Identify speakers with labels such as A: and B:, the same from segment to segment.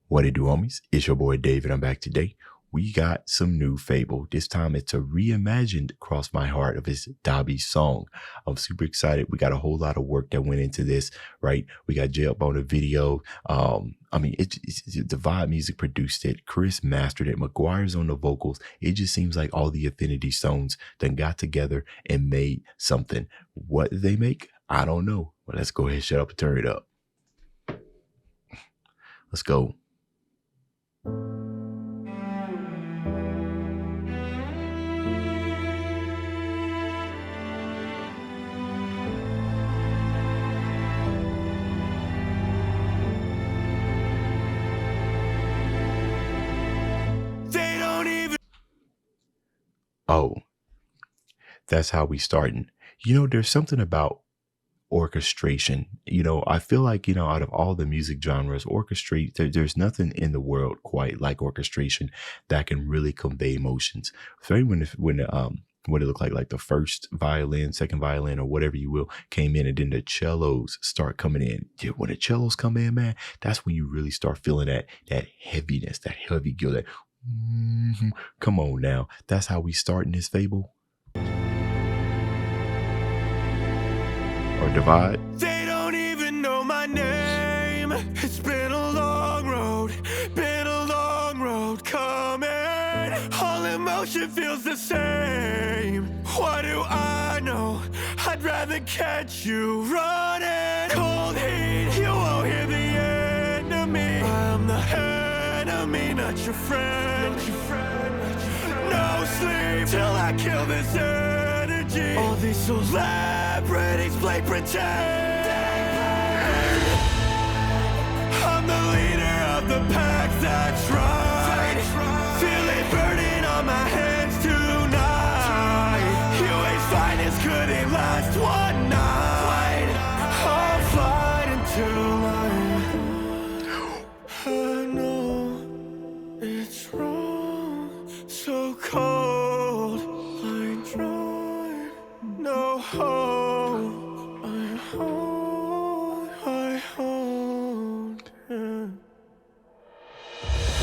A: What it do, homies? It's your boy David. I'm back today. We got some new FabvL. This time it's a reimagined Cross My Heart of his Dabi song. I'm super excited. We got a whole lot of work that went into this, right? We got Jay up on the video. It's the Vibe Music produced it. Chris mastered it. McGuire's on the vocals. It just seems like all the Affinity Stones then got together and made something. What did they make? I don't know. But let's go ahead, shut up and turn it up. Let's go. Oh, that's how we starting. There's something about orchestration. I feel like, out of all the music genres, there's nothing in the world quite like orchestration that can really convey emotions. Especially when what it looked like the first violin, second violin, or whatever you will, came in, and then the cellos start coming in. Yeah, when the cellos come in, man, that's when you really start feeling that heaviness, that heavy guilt, that come on now. That's how we start in this FabvL. Or Divide.
B: They don't even know my name. It's been a long road coming. All emotion feels the same. What do I know? I'd rather catch you running. Cold heat, you won't hear the enemy. I'm the enemy, not your friend. No sleep till I kill this energy. All these celebrities play pretend. I'm the leader of the pack, that's right. Feel it burning on my hands tonight. You ain't finest, couldn't last one night. I'll fight until I know it's wrong. So cold, I tried, no hope. I hold it.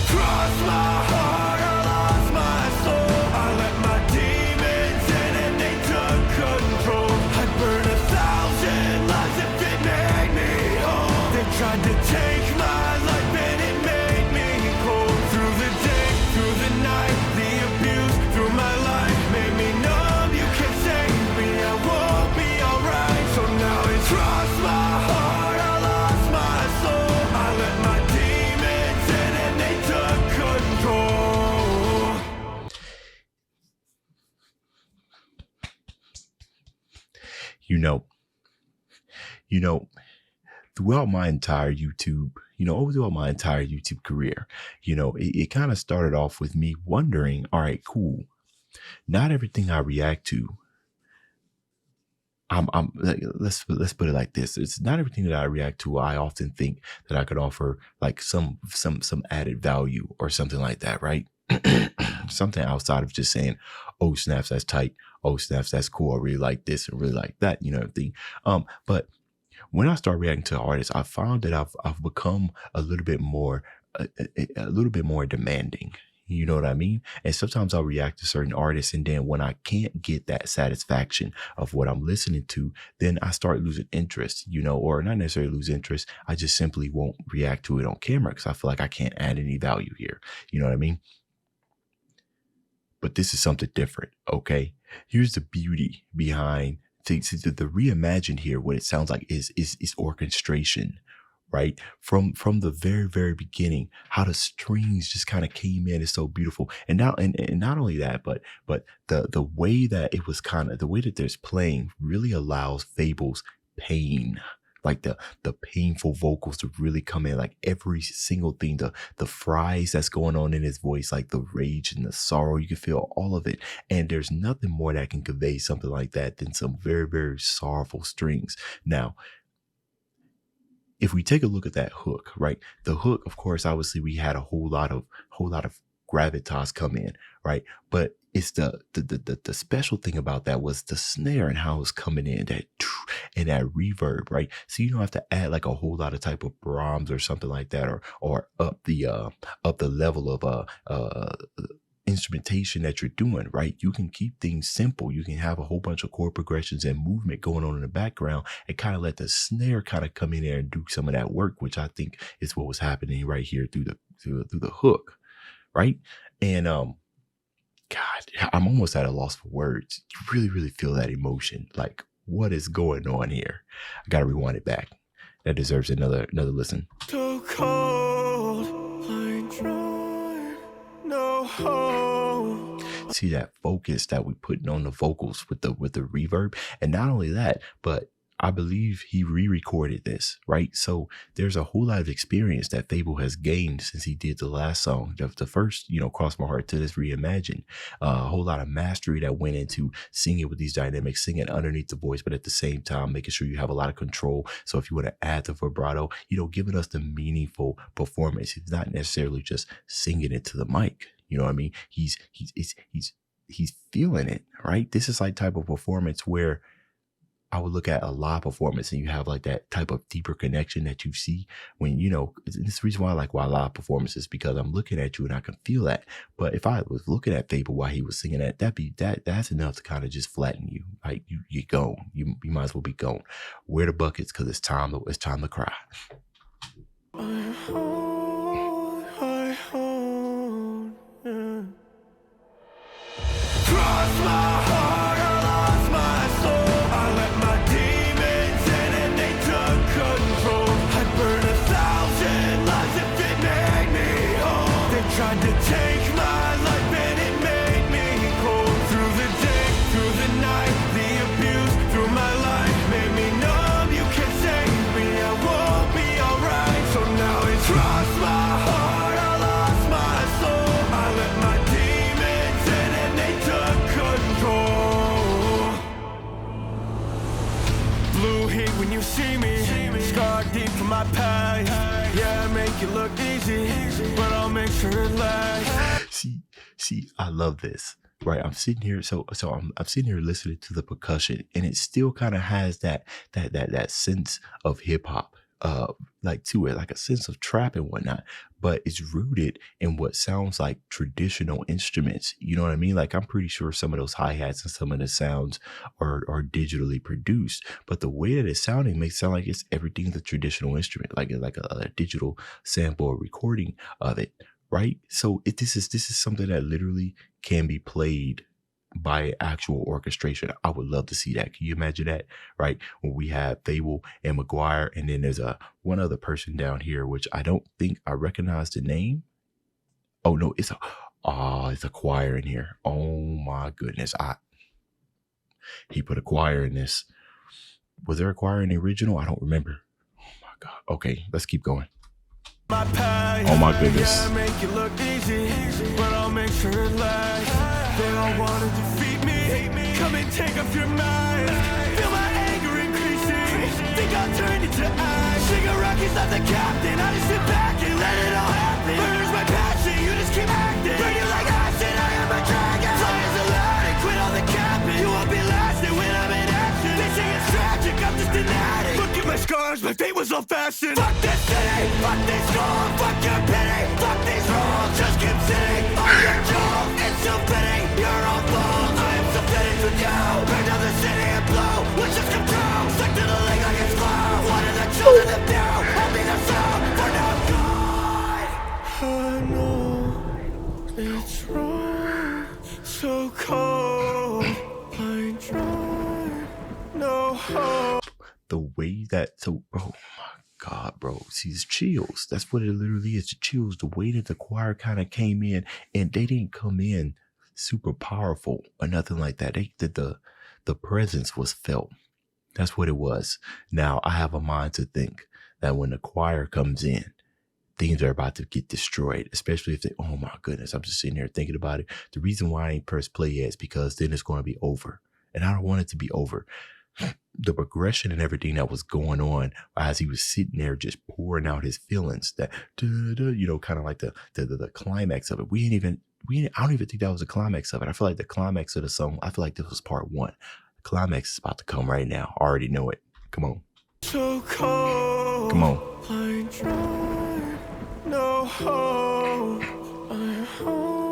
B: Cross my heart, I lost my soul. I let my demons in and they took control. I'd burn 1,000 lives if it made me whole. They tried to take my life and it made me cold. Through the day, through the night, the abuse through my life made me numb. You can't save me, I won't be alright. So now it's cross my heart, I lost my soul. I let my demons in and they took control.
A: Throughout my entire YouTube, throughout my entire YouTube career, it kind of started off with me wondering, all right, cool. Not everything I react to, let's put it like this. It's not everything that I react to. I often think that I could offer like some added value or something like that, right? Something outside of just saying, oh snaps, that's tight. Oh snaps, that's cool. I really like this and really like that, everything. But when I start reacting to artists, I found that I've become a little bit more demanding. You know what I mean? And sometimes I'll react to certain artists, and then when I can't get that satisfaction of what I'm listening to, then I start losing interest, or not necessarily lose interest. I just simply won't react to it on camera because I feel like I can't add any value here. You know what I mean? But this is something different, okay? Here's the beauty behind the reimagined here. What it sounds like is orchestration, right? From the very, very beginning, how the strings just kind of came in is so beautiful. And not only that, but the way that it was the way that there's playing really allows FabvL's pain, like the painful vocals to really come in, like every single thing, the fries that's going on in his voice, like the rage and the sorrow, you can feel all of it. And there's nothing more that can convey something like that than some very, very sorrowful strings. Now, if we take a look at that hook, right? The hook, of course, obviously we had a whole lot of gravitas come in, right? But it's the special thing about that was the snare and how it's coming in, that and that reverb, right? So you don't have to add like a whole lot of type of Brahms or something like that, or up the level of instrumentation that you're doing, right? You can keep things simple. You can have a whole bunch of chord progressions and movement going on in the background and kind of let the snare kind of come in there and do some of that work, which I think is what was happening right here through the hook, right? And God, I'm almost at a loss for words. You really, really feel that emotion. Like, what is going on here? I gotta rewind it back. That deserves another listen.
B: So cold, I tried, no hope.
A: See that focus that we putting on the vocals with the reverb, and not only that, but I believe he re-recorded this, right? So there's a whole lot of experience that FabvL has gained since he did the last song, the first, Cross My Heart, to this Reimagined. A whole lot of mastery that went into singing with these dynamics, singing underneath the voice, but at the same time, making sure you have a lot of control. So if you want to add the vibrato, giving us the meaningful performance. He's not necessarily just singing it to the mic. You know what I mean? He's feeling it, right? This is like type of performance where I would look at a live performance and you have like that type of deeper connection that you see when, this is the reason why I like live performances, because I'm looking at you and I can feel that. But if I was looking at FabvL while he was singing that's enough to kind of just flatten you. Like you're gone. You might as well be gone. Where the buckets? Because it's time to cry.
B: I hold, yeah. Cross my heart, I lost my soul. I let my demons in and they took control. I'd burn 1,000 lives if it made me whole. They tried to take my life and it made me cold. Through the day, through the night, the abuse through my life made me numb. You can't save me, I won't be alright. So now it's cross my heart, I lost my soul. I let my demons in and they took control. Blue heat when you see me, scarred deep from my past. Yeah, I make it look easy, but I'll make sure it lasts.
A: See, I love this. Right, I'm sitting here, so I'm sitting here listening to the percussion, and it still kind of has that sense of hip hop, like to it, like a sense of trap and whatnot. But it's rooted in what sounds like traditional instruments. You know what I mean? Like I'm pretty sure some of those hi hats and some of the sounds are digitally produced, but the way that it's sounding makes it sound like it's everything the traditional instrument, like a digital sample or recording of it. Right. So this is something that literally can be played by actual orchestration. I would love to see that. Can you imagine that? Right. When we have FabvL and McGuire, and then there's one other person down here, which I don't think I recognize the name. Oh no, it's a choir in here. Oh my goodness. He put a choir in this. Was there a choir in the original? I don't remember. Oh my God. Okay, let's keep going. Oh my goodness.
B: Yeah, make it look easy, but I'll make sure it lasts. They all want to defeat me. Come and take up your mind. Feel my anger increasing. Think I'll turn it to ash. Shigaraki's not the captain. I just sit back and let it all happen. Murder's my passion. You just keep acting. Burn you like acid. I am a dragon. Fly as a lion and quit all the capping. You won't be lasting when I'm in action. They say it's tragic. I'm just an addict. Look at my scars. My fate was old fashioned. Fuck this city. Fuck this school. Fuck your pity. Fuck these rules. Just keep sitting on your jaw. It's so fitting. You're all fools. I am so fitting with you. Burn down the city and blow. Let's just come true. Stuck to the lake like it's flow. One of the children of you. I'll be the sound for no good. I know it's wrong. So cold. I tried. No hope.
A: The way that, oh my God, bro, see, it's chills. That's what it literally is, the chills. The way that the choir kind of came in, and they didn't come in super powerful or nothing like that. The presence was felt. That's what it was. Now I have a mind to think that when the choir comes in, things are about to get destroyed, especially if they, oh my goodness, I'm just sitting here thinking about it. The reason why I ain't pressed play yet is because then it's going to be over, and I don't want it to be over. The progression and everything that was going on as he was sitting there just pouring out his feelings, that kind of like the climax of it. We I don't even think that was the climax of it. I feel like the climax of the song, I feel like this was part one. The climax is about to come right now. I already know it. Come on.
B: So cold,
A: Come on.
B: I tried, no hope. I hope.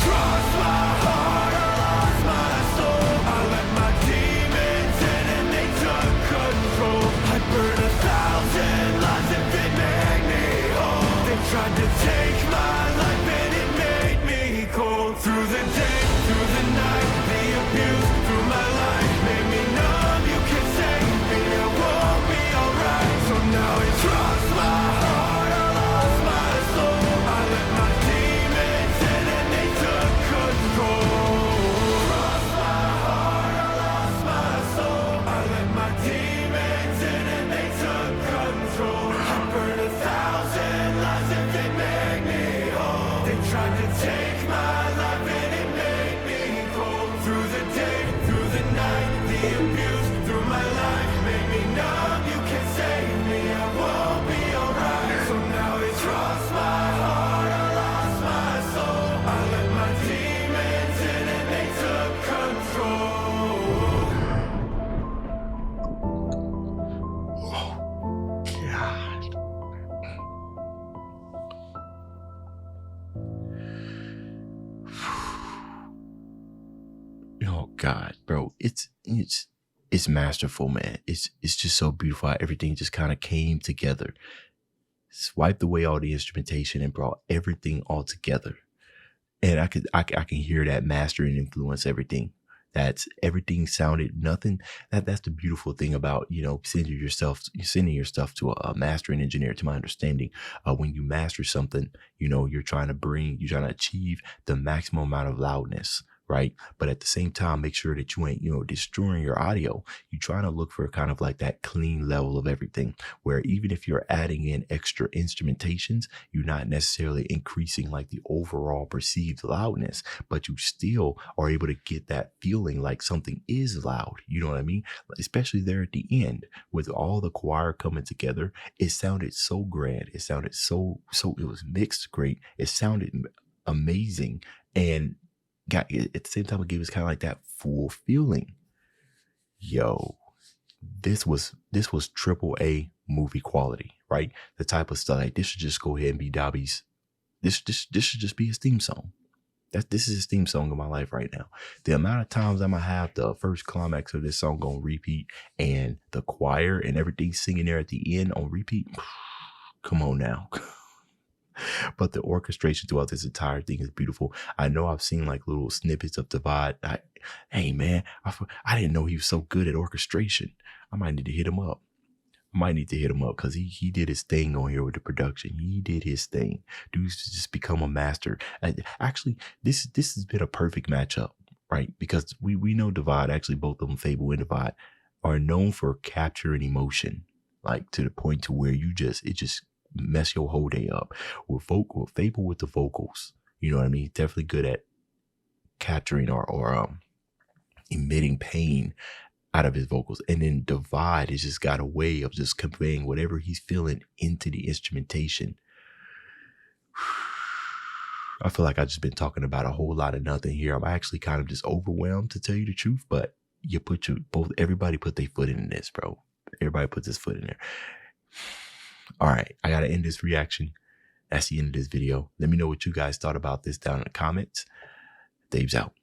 B: Cross my heart, I lost my soul. I let my demons in and they took control. I burned 1,000 lives if it made me whole. They tried to take my life and it made me cold. Through the day, through the night, the abuse through my life made me numb. You can save me, I won't be alright. So now it's cross my heart, I lost my soul. I let my demons in and they took control. Cross my heart, I lost my soul. I let my demons in and they took control. I burned 1,000 lives if it made me whole. They tried to take my life and it made me cold. Through the day, through the night, the abuse through my life made me numb. You can save me, I won't be alright. So now it's cross my heart, I lost my soul. I let my demons in and they took control.
A: God. Oh God, bro. It's masterful, man. It's just so beautiful how everything just kind of came together. Swiped away all the instrumentation and brought everything all together. And I can hear that mastering influence everything. That's everything sounded nothing. That's the beautiful thing about, you know, sending your stuff to a mastering engineer. To my understanding, when you master something, you know, you're trying to achieve the maximum amount of loudness, right? But at the same time, make sure that you ain't, you know, destroying your audio. You're trying to look for kind of like that clean level of everything, where even if you're adding in extra instrumentations, you're not necessarily increasing like the overall perceived loudness, but you still are able to get that feeling like something is loud. You know what I mean? Especially there at the end with all the choir coming together. It sounded so grand. It sounded so, it was mixed great. It sounded amazing. And got at the same time, it gave us kind of like that full feeling. Yo, this was triple A movie quality, right? The type of stuff like this should just go ahead and be Dabi's. This should just be his theme song. This is his theme song of my life right now. The amount of times I'm gonna have the first climax of this song on repeat and the choir and everything singing there at the end on repeat. Come on now. But the orchestration throughout this entire thing is beautiful. I know I've seen like little snippets of Divide. Hey man, I didn't know he was so good at orchestration. I might need to hit him up. Because he did his thing on here with the production. He did his thing. Dude's just become a master. And actually, this has been a perfect matchup, right? Because we know Divide, actually both of them, FabvL and Divide, are known for capturing emotion, like to the point to where it just mess your whole day up. With FabvL with the vocals, you know what I mean? Definitely good at capturing or emitting pain out of his vocals. And then Divide has just got a way of just conveying whatever he's feeling into the instrumentation. I feel like I've just been talking about a whole lot of nothing here. I'm actually kind of just overwhelmed, to tell you the truth, but everybody put their foot in this, bro. Everybody put this foot in there. All right, I got to end this reaction. That's the end of this video. Let me know what you guys thought about this down in the comments. Dave's out.